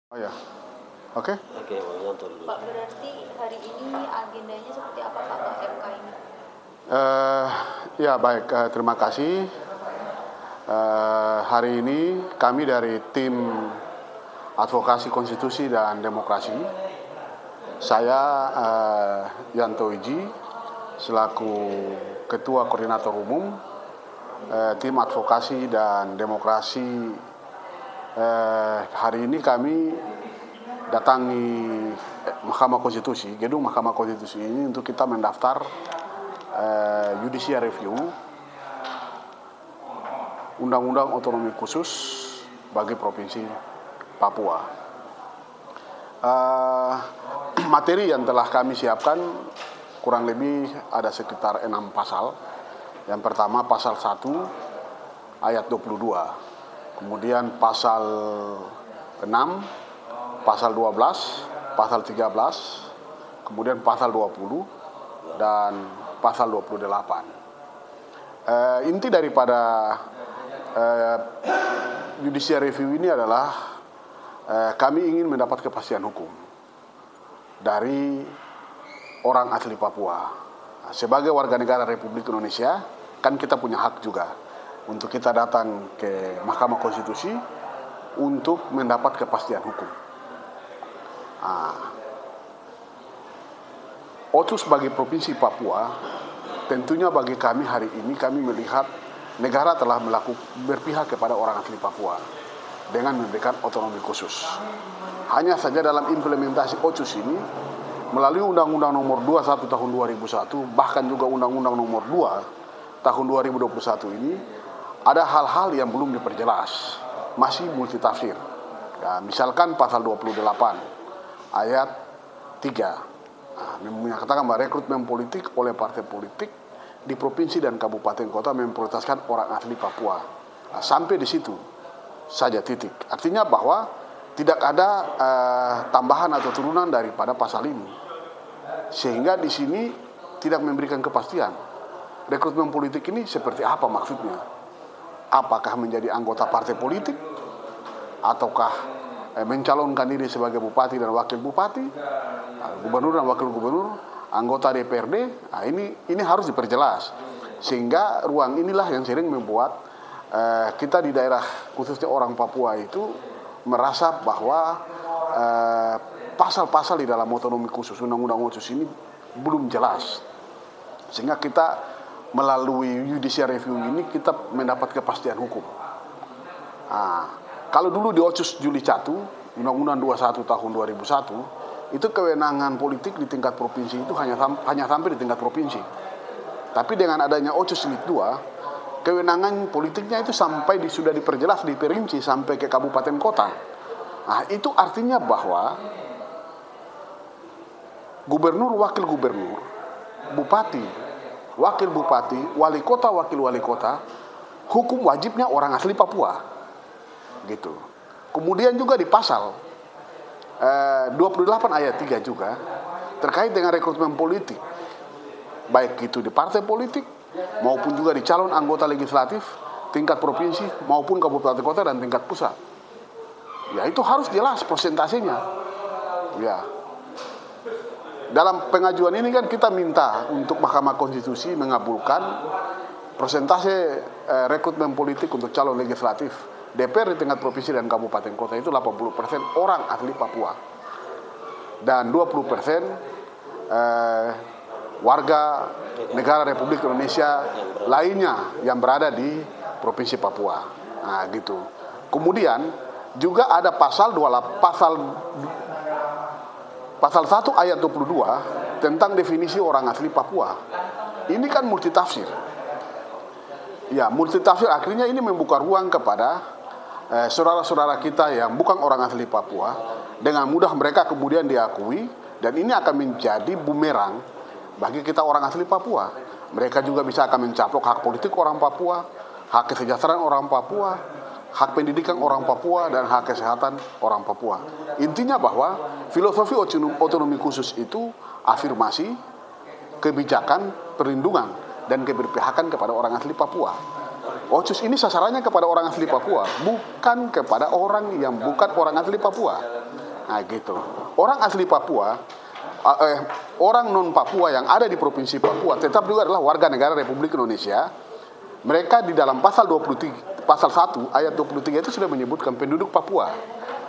Oh ya, oke. Oke, Bang Yanto dulu. Pak, berarti hari ini agendanya seperti apa Pak ke MK ini? Ya baik, terima kasih. Hari ini kami dari tim advokasi konstitusi dan demokrasi, saya Yanto Iji selaku Ketua Koordinator Umum tim advokasi dan demokrasi. Hari ini kami datangi Mahkamah Konstitusi, gedung Mahkamah Konstitusi ini untuk kita mendaftar judicial review Undang-Undang Otonomi Khusus bagi Provinsi Papua. Materi yang telah kami siapkan kurang lebih ada sekitar 6 pasal. Yang pertama pasal 1 ayat 22. Kemudian pasal 6, pasal 12, pasal 13, kemudian pasal 20, dan pasal 28. Inti daripada judicial review ini adalah kami ingin mendapat kepastian hukum dari orang asli Papua. Sebagai warga negara Republik Indonesia, kan kita punya hak juga untuk kita datang ke Mahkamah Konstitusi untuk mendapat kepastian hukum. Otus bagi Provinsi Papua, tentunya bagi kami hari ini kami melihat negara telah berpihak kepada orang asli Papua dengan memberikan otonomi khusus. Hanya saja dalam implementasi Otus ini, melalui Undang-Undang Nomor 21 Tahun 2001, bahkan juga Undang-Undang Nomor 2 Tahun 2021 ini, ada hal-hal yang belum diperjelas, masih multitafsir. Ya, misalkan pasal 28 ayat 3 menyatakan bahwa rekrutmen politik oleh partai politik di provinsi dan kabupaten kota memprioritaskan orang asli Papua. Sampai di situ saja titik. Artinya bahwa tidak ada tambahan atau turunan daripada pasal ini. Sehingga di sini tidak memberikan kepastian. Rekrutmen politik ini seperti apa maksudnya? Apakah menjadi anggota partai politik, ataukah mencalonkan diri sebagai bupati dan wakil bupati, gubernur dan wakil gubernur, anggota DPRD? Nah, ini harus diperjelas, sehingga ruang inilah yang sering membuat kita di daerah khususnya orang Papua itu merasa bahwa pasal-pasal di dalam otonomi khusus, undang-undang khusus ini belum jelas, sehingga kita melalui judicial review ini kita mendapat kepastian hukum. Kalau dulu di Otsus Juli 1, Undang-Undang 21 Tahun 2001, itu kewenangan politik di tingkat provinsi itu hanya sampai di tingkat provinsi. Tapi dengan adanya Otsus Jilid 2, kewenangan politiknya itu sudah diperjelas, diperinci sampai ke kabupaten kota. Itu artinya bahwa gubernur, wakil gubernur, bupati, wakil bupati, wali kota, wakil wali kota, hukum wajibnya orang asli Papua, gitu. Kemudian juga di pasal 28 ayat 3 juga terkait dengan rekrutmen politik, baik itu di partai politik maupun juga di calon anggota legislatif tingkat provinsi maupun kabupaten kota dan tingkat pusat. Ya, itu harus jelas persentasenya. Ya. Dalam pengajuan ini kan kita minta untuk Mahkamah Konstitusi mengabulkan persentase rekrutmen politik untuk calon legislatif DPR di tingkat provinsi dan kabupaten kota itu 80% orang asli Papua dan 20% warga negara Republik Indonesia lainnya yang berada di Provinsi Papua. Gitu. Kemudian juga ada pasal 1 ayat 22 tentang definisi orang asli Papua. Ini kan multitafsir. Ya, multitafsir akhirnya ini membuka ruang kepada saudara-saudara kita yang bukan orang asli Papua. Dengan mudah mereka kemudian diakui, dan ini akan menjadi bumerang bagi kita orang asli Papua. Mereka juga bisa akan mencaplok hak politik orang Papua, hak kesejahteraan orang Papua, hak pendidikan orang Papua, dan hak kesehatan orang Papua. Intinya bahwa filosofi otonomi khusus itu afirmasi, kebijakan, perlindungan, dan keberpihakan kepada orang asli Papua. Otsus ini sasarannya kepada orang asli Papua, bukan kepada orang yang bukan orang asli Papua. Nah gitu. Orang asli Papua, orang non Papua yang ada di provinsi Papua tetap juga adalah warga negara Republik Indonesia. Mereka di dalam pasal 23, pasal 1 ayat 23 itu sudah menyebutkan penduduk Papua.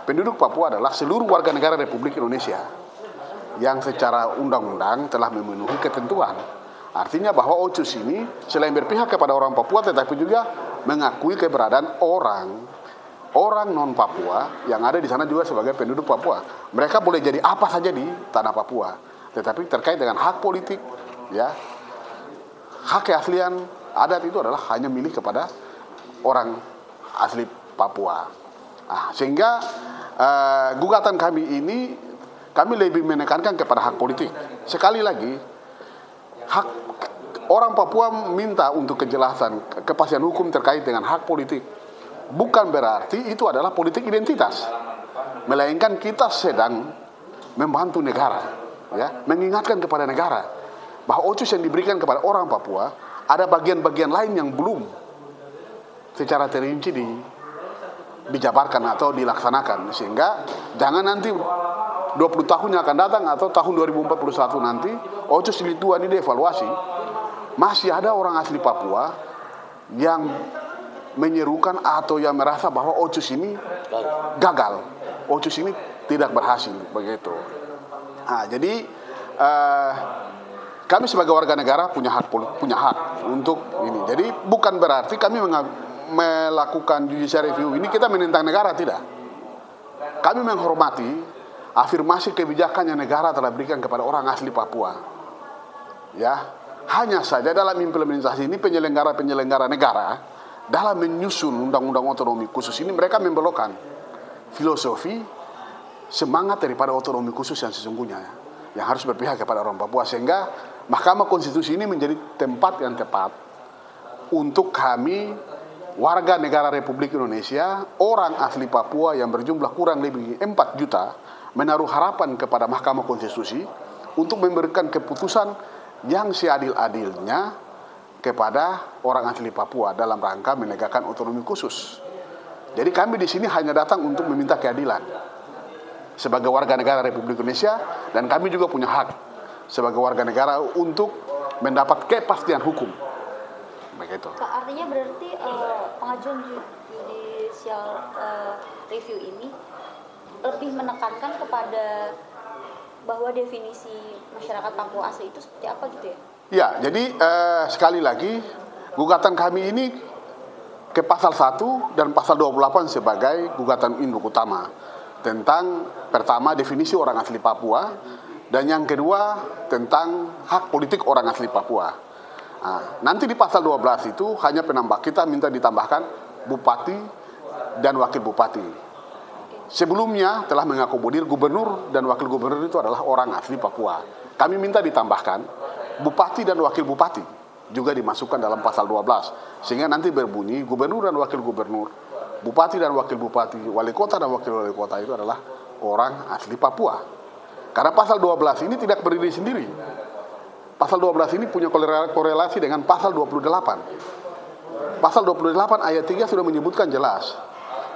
Penduduk Papua adalah seluruh warga negara Republik Indonesia yang secara undang-undang telah memenuhi ketentuan. Artinya bahwa Otsus ini selain berpihak kepada orang Papua tetapi juga mengakui keberadaan orang non Papua yang ada di sana juga sebagai penduduk Papua. Mereka boleh jadi apa saja di tanah Papua, tetapi terkait dengan hak politik, ya, hak keaslian adat itu adalah hanya milik kepada orang asli Papua. Sehingga gugatan kami ini kami lebih menekankan kepada hak politik. Sekali lagi, hak orang Papua minta untuk kejelasan, kepastian hukum terkait dengan hak politik. Bukan berarti itu adalah politik identitas, melainkan kita sedang membantu negara, ya, mengingatkan kepada negara bahwa Otsus yang diberikan kepada orang Papua ada bagian-bagian lain yang belum secara terinci dijabarkan atau dilaksanakan, sehingga jangan nanti 20 tahun yang akan datang atau tahun 2041 nanti Otsus Jilid 2 ini dievaluasi, masih ada orang asli Papua yang menyerukan atau yang merasa bahwa Otsus ini gagal, Otsus ini tidak berhasil, begitu. Jadi kami sebagai warga negara punya hak untuk ini. Jadi bukan berarti kami melakukan judicial review ini kita menentang negara, tidak. Kami menghormati afirmasi kebijakan yang negara telah berikan kepada orang asli Papua. Ya, hanya saja dalam implementasi ini penyelenggara negara dalam menyusun undang-undang otonomi khusus ini mereka membelokkan filosofi semangat daripada otonomi khusus yang sesungguhnya, yang harus berpihak kepada orang Papua, sehingga Mahkamah Konstitusi ini menjadi tempat yang tepat untuk kami warga negara Republik Indonesia, orang asli Papua yang berjumlah kurang lebih 4 juta, menaruh harapan kepada Mahkamah Konstitusi untuk memberikan keputusan yang seadil-adilnya kepada orang asli Papua dalam rangka menegakkan otonomi khusus. Jadi kami di sini hanya datang untuk meminta keadilan sebagai warga negara Republik Indonesia, dan kami juga punya hak sebagai warga negara untuk mendapat kepastian hukum. Begitu. Artinya berarti pengajuan judicial review ini lebih menekankan kepada bahwa definisi masyarakat Papua asli itu seperti apa gitu ya? Ya, jadi sekali lagi gugatan kami ini ke pasal 1 dan pasal 28 sebagai gugatan induk utama tentang pertama definisi orang asli Papua, dan yang kedua tentang hak politik orang asli Papua. Nanti di pasal 12 itu hanya kita minta ditambahkan bupati dan wakil bupati. Sebelumnya telah mengakomodir gubernur dan wakil gubernur itu adalah orang asli Papua. Kami minta ditambahkan bupati dan wakil bupati juga dimasukkan dalam pasal 12. Sehingga nanti berbunyi gubernur dan wakil gubernur, bupati dan wakil bupati, wali kota dan wakil wali kota itu adalah orang asli Papua. Karena pasal 12 ini tidak berdiri sendiri. Pasal 12 ini punya korelasi dengan pasal 28. Pasal 28 ayat 3 sudah menyebutkan jelas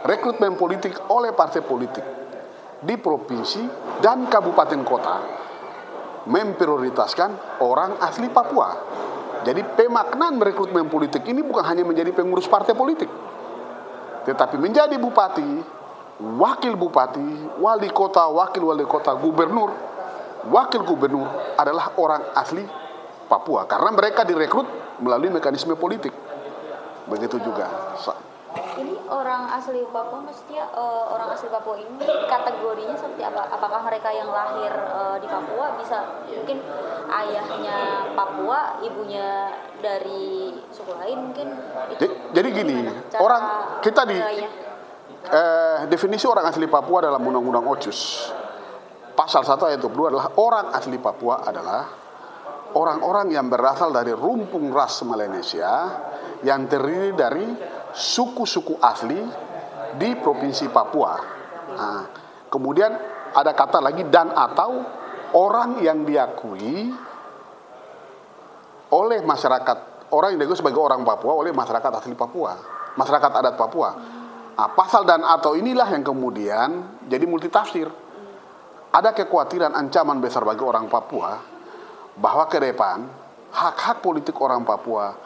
rekrutmen politik oleh partai politik di provinsi dan kabupaten kota memprioritaskan orang asli Papua. Jadi pemaknaan rekrutmen politik ini bukan hanya menjadi pengurus partai politik, tetapi menjadi bupati, wakil bupati, wali kota, wakil wali kota, gubernur, wakil gubernur adalah orang asli Papua karena mereka direkrut melalui mekanisme politik. Begitu juga. Ini orang asli Papua, maksudnya orang asli Papua ini kategorinya seperti apa? Apakah mereka yang lahir di Papua, bisa mungkin ayahnya Papua, ibunya dari suku lain mungkin? Jadi gini, kita di definisi orang asli Papua dalam Undang-Undang Otsus pasal 1 ayat 22 adalah orang asli Papua adalah orang-orang yang berasal dari rumpun ras Melanesia yang terdiri dari suku-suku asli di Provinsi Papua. Kemudian ada kata lagi dan atau orang yang diakui oleh masyarakat orang yang dianggap sebagai orang Papua oleh masyarakat asli Papua, masyarakat adat Papua. Nah, pasal dan atau inilah yang kemudian jadi multitafsir. Ada kekhawatiran ancaman besar bagi orang Papua bahwa ke depan hak-hak politik orang Papua,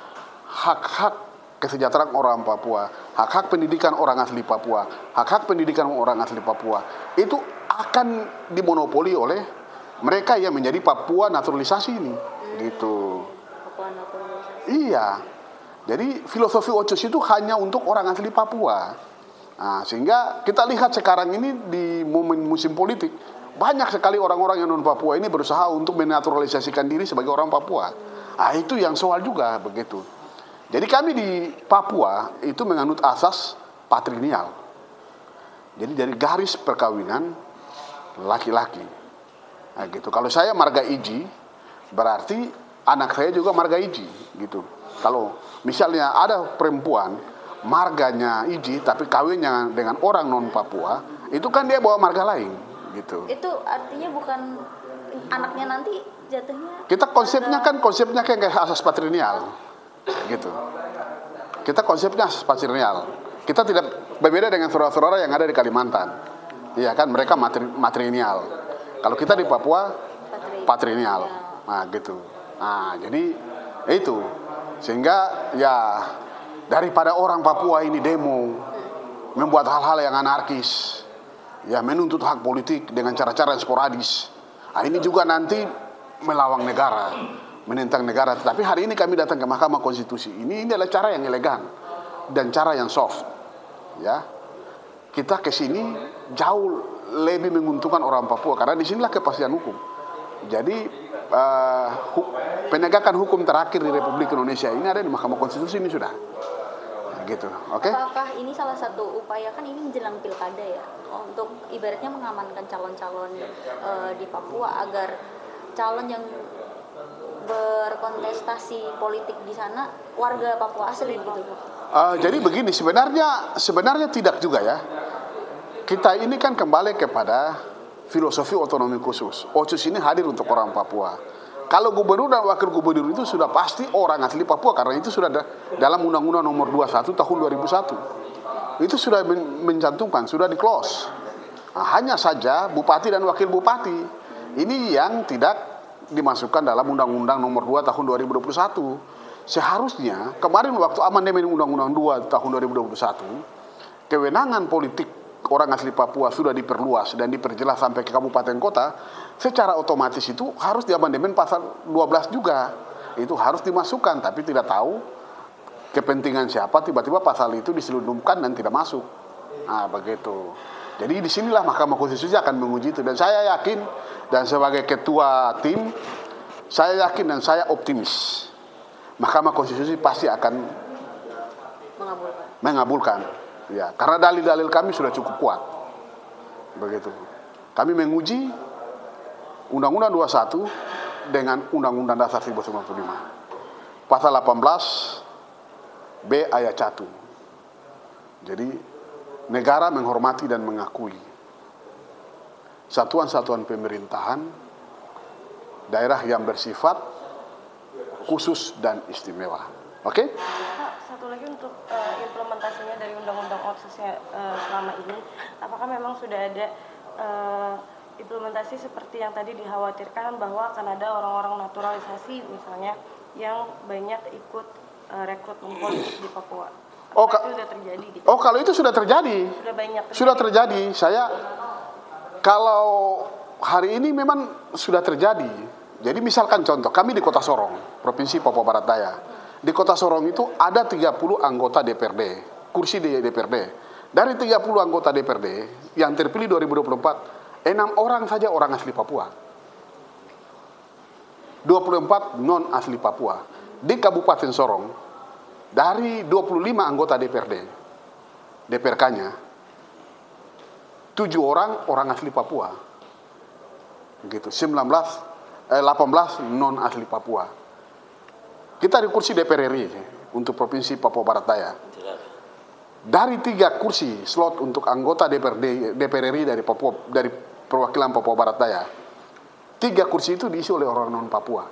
hak-hak kesejahteraan orang Papua, hak-hak pendidikan orang asli Papua, hak-hak pendidikan orang asli Papua itu akan dimonopoli oleh mereka yang menjadi Papua naturalisasi ini, gitu. Papua naturalisasi. Iya, jadi filosofi OCUS itu hanya untuk orang asli Papua. Nah, sehingga kita lihat sekarang ini di momen musim politik banyak sekali orang-orang yang non Papua ini berusaha untuk menaturalisasikan diri sebagai orang Papua. Nah, itu yang soal juga begitu. Jadi kami di Papua itu menganut asas patrilineal. Jadi dari garis perkawinan laki-laki. Nah, gitu. Kalau saya marga Iji, berarti anak saya juga marga Iji, gitu. Kalau misalnya ada perempuan marganya Iji tapi kawinnya dengan orang non Papua, itu kan dia bawa marga lain, gitu. Itu artinya bukan anaknya nanti jatuhnya. Kita konsepnya kan kayak asas patrilineal, gitu. Kita konsepnya asas patrilineal. Kita tidak berbeda dengan saudara-saudara yang ada di Kalimantan. Iya kan, mereka matrilineal. Kalau kita di Papua patrilineal. Nah, gitu. Nah, jadi itu. Sehingga ya daripada orang Papua ini demo membuat hal-hal yang anarkis, ya menuntut hak politik dengan cara-cara yang sporadis. Nah, ini juga nanti melawang negara, menentang negara. Tetapi hari ini kami datang ke Mahkamah Konstitusi. Ini adalah cara yang elegan dan cara yang soft. Ya, kita ke sini jauh lebih menguntungkan orang Papua karena di sinilah kepastian hukum. Jadi penegakan hukum terakhir di Republik Indonesia ini ada di Mahkamah Konstitusi ini sudah. Gitu, oke? Apakah ini salah satu upaya, kan ini menjelang pilkada ya, untuk ibaratnya mengamankan calon-calon di Papua agar calon yang berkontestasi politik di sana warga Papua asli gitu? Jadi begini, sebenarnya tidak juga ya. Kita ini kan kembali kepada filosofi otonomi khusus. OCUS ini hadir untuk orang Papua. Kalau gubernur dan wakil gubernur itu sudah pasti orang asli Papua karena itu sudah ada dalam Undang-Undang Nomor 21 tahun 2001. Itu sudah mencantumkan, sudah di-close. Nah, hanya saja bupati dan wakil bupati ini yang tidak dimasukkan dalam Undang-Undang Nomor 2 tahun 2021. Seharusnya kemarin waktu amandemen Undang-Undang 2 tahun 2021, kewenangan politik orang asli Papua sudah diperluas dan diperjelas sampai ke kabupaten kota, secara otomatis itu harus di amandemen pasal 12 juga. Itu harus dimasukkan, tapi tidak tahu kepentingan siapa tiba-tiba pasal itu diselundupkan dan tidak masuk. Nah, begitu. Jadi disinilah Mahkamah Konstitusi akan menguji itu. Dan saya yakin, dan sebagai ketua tim, saya yakin dan saya optimis Mahkamah Konstitusi pasti akan mengabulkan. Ya, karena dalil-dalil kami sudah cukup kuat. Begitu. Kami menguji Undang-Undang 21 dengan Undang-Undang Dasar 1945. Pasal 18 B ayat 1. Jadi negara menghormati dan mengakui satuan-satuan pemerintahan daerah yang bersifat khusus dan istimewa. Oke? Pak, satu lagi untuk implementasinya dari Undang-Undang OCUS selama ini, apakah memang sudah ada implementasi seperti yang tadi dikhawatirkan bahwa akan ada orang-orang naturalisasi misalnya yang banyak ikut rekrutmen politik di Papua? Itu sudah terjadi gitu? Oh, kalau itu sudah terjadi. Sudah banyak terjadi. Sudah terjadi. Saya kalau hari ini memang sudah terjadi. Jadi misalkan contoh, kami di Kota Sorong, Provinsi Papua Barat Daya. Di Kota Sorong itu ada 30 anggota DPRD, kursi di DPRD. Dari 30 anggota DPRD yang terpilih 2024, 6 orang saja orang asli Papua. 24 non asli Papua. Di Kabupaten Sorong, dari 25 anggota DPRD, DPRK-nya, 7 orang asli Papua. Gitu, 18 non asli Papua. Kita di kursi DPR RI untuk Provinsi Papua Barat Daya. Dari 3 kursi slot untuk anggota DPR RI dari perwakilan Papua Barat Daya, 3 kursi itu diisi oleh orang non Papua.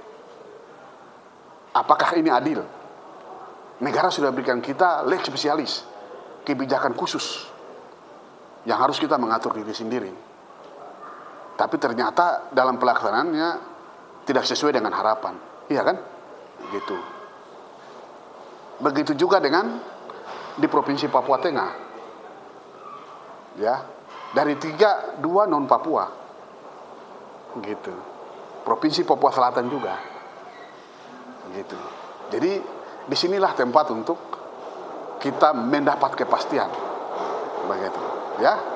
Apakah ini adil? negara sudah berikan kita lex spesialis, kebijakan khusus yang harus kita mengatur diri sendiri. Tapi ternyata dalam pelaksanaannya tidak sesuai dengan harapan, iya kan? Gitu. Begitu juga dengan di Provinsi Papua Tengah, ya, dari 3, 2 non Papua, gitu. Provinsi Papua Selatan juga, gitu. Jadi disinilah tempat untuk kita mendapat kepastian, begitu, ya.